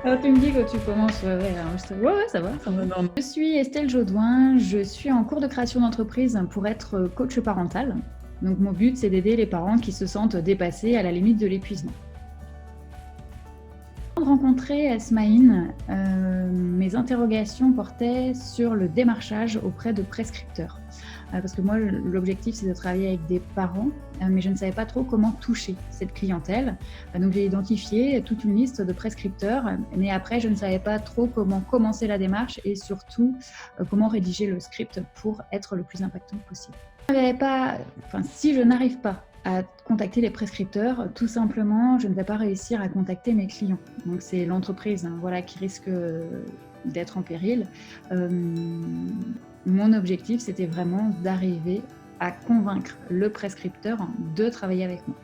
Alors, tu me dis que tu commences, ouais, alors ouais, ça va, ça va. Non, non. Je suis Estelle Jaudoin, je suis en cours de création d'entreprise pour être coach parental. Donc, mon but, c'est d'aider les parents qui se sentent dépassés à la limite de l'épuisement. Avant de rencontrer Smaïn, mes interrogations portaient sur le démarchage auprès de prescripteurs. Parce que moi, l'objectif, c'est de travailler avec des parents, mais je ne savais pas trop comment toucher cette clientèle. Donc, j'ai identifié toute une liste de prescripteurs, mais après, je ne savais pas trop comment commencer la démarche et surtout comment rédiger le script pour être le plus impactant possible. Si je n'arrive pas à contacter les prescripteurs, tout simplement, je ne vais pas réussir à contacter mes clients. Donc, c'est l'entreprise qui risque d'être en péril. Mon objectif, c'était vraiment d'arriver à convaincre le prescripteur de travailler avec moi.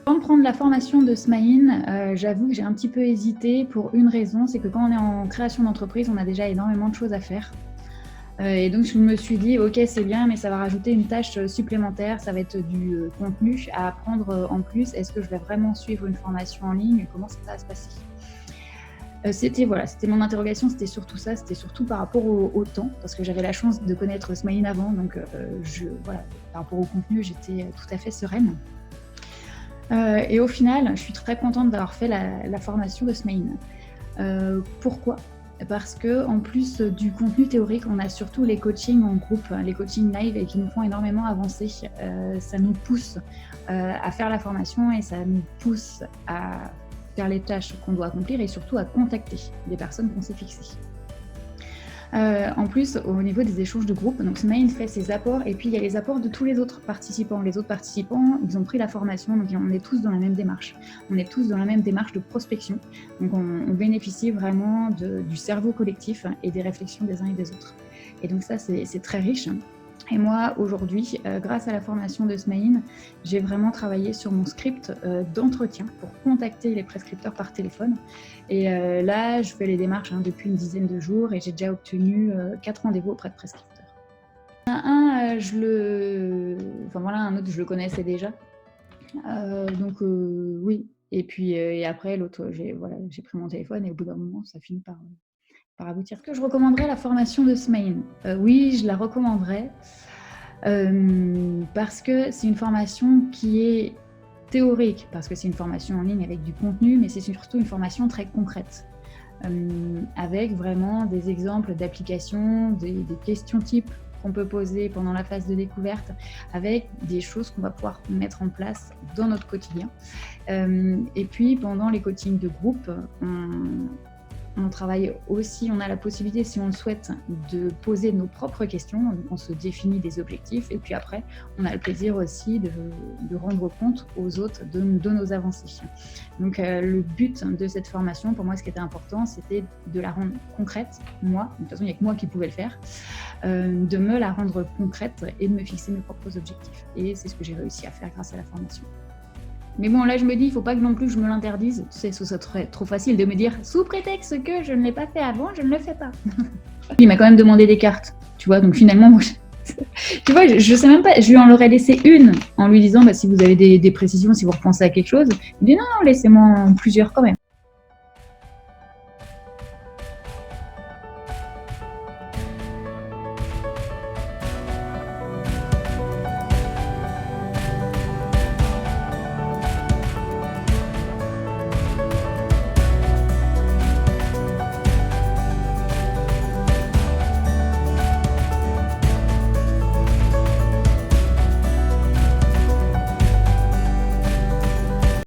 Avant de prendre la formation de Smaïn, j'avoue que j'ai un petit peu hésité pour une raison, c'est que quand on est en création d'entreprise, on a déjà énormément de choses à faire. Et donc, je me suis dit, ok, c'est bien, mais ça va rajouter une tâche supplémentaire, ça va être du contenu à apprendre en plus. Est-ce que je vais vraiment suivre une formation en ligne? Comment ça va se passer? C'était mon interrogation, c'était surtout ça, c'était surtout par rapport au temps, parce que j'avais la chance de connaître Smaïn avant, donc par rapport au contenu, j'étais tout à fait sereine. Et au final, je suis très contente d'avoir fait la formation de Smaïn. Pourquoi ? Parce que en plus du contenu théorique, on a surtout les coachings en groupe, les coachings live et qui nous font énormément avancer. Ça nous pousse à faire la formation et ça nous pousse à faire les tâches qu'on doit accomplir et surtout à contacter des personnes qu'on s'est fixées. En plus, au niveau des échanges de groupe, donc Smaïn fait ses apports et puis il y a les apports de tous les autres participants. Les autres participants, ils ont pris la formation, donc on est tous dans la même démarche. On est tous dans la même démarche de prospection. Donc on bénéficie vraiment du cerveau collectif et des réflexions des uns et des autres. Et donc ça, c'est très riche. Et moi, aujourd'hui, grâce à la formation de Smaïn, j'ai vraiment travaillé sur mon script d'entretien pour contacter les prescripteurs par téléphone. Et là, je fais les démarches depuis une dizaine de jours et j'ai déjà obtenu 4 rendez-vous auprès de prescripteurs. Un autre, je le connaissais déjà. Oui. Et puis et après, l'autre, j'ai pris mon téléphone et au bout d'un moment, ça finit par aboutir. Est-ce que je recommanderais la formation de Smaïn? Oui, je la recommanderais parce que c'est une formation qui est théorique, parce que c'est une formation en ligne avec du contenu, mais c'est surtout une formation très concrète, avec vraiment des exemples d'applications, des questions types qu'on peut poser pendant la phase de découverte, avec des choses qu'on va pouvoir mettre en place dans notre quotidien. Et puis, pendant les coachings de groupe, on travaille aussi, on a la possibilité, si on le souhaite, de poser nos propres questions. Donc on se définit des objectifs et puis après, on a le plaisir aussi de rendre compte aux autres de nos avancées. Donc le but de cette formation, pour moi, ce qui était important, c'était de la rendre concrète, moi, de toute façon, il n'y a que moi qui pouvais le faire, de me la rendre concrète et de me fixer mes propres objectifs. Et c'est ce que j'ai réussi à faire grâce à la formation. Mais bon, là, je me dis, il ne faut pas que non plus je me l'interdise. Tu sais, ce serait trop facile de me dire, sous prétexte que je ne l'ai pas fait avant, je ne le fais pas. Il m'a quand même demandé des cartes, tu vois, donc finalement, moi, tu vois, je sais même pas, je lui en aurais laissé une en lui disant, si vous avez des précisions, si vous repensez à quelque chose. Il dit, non, laissez-moi plusieurs quand même.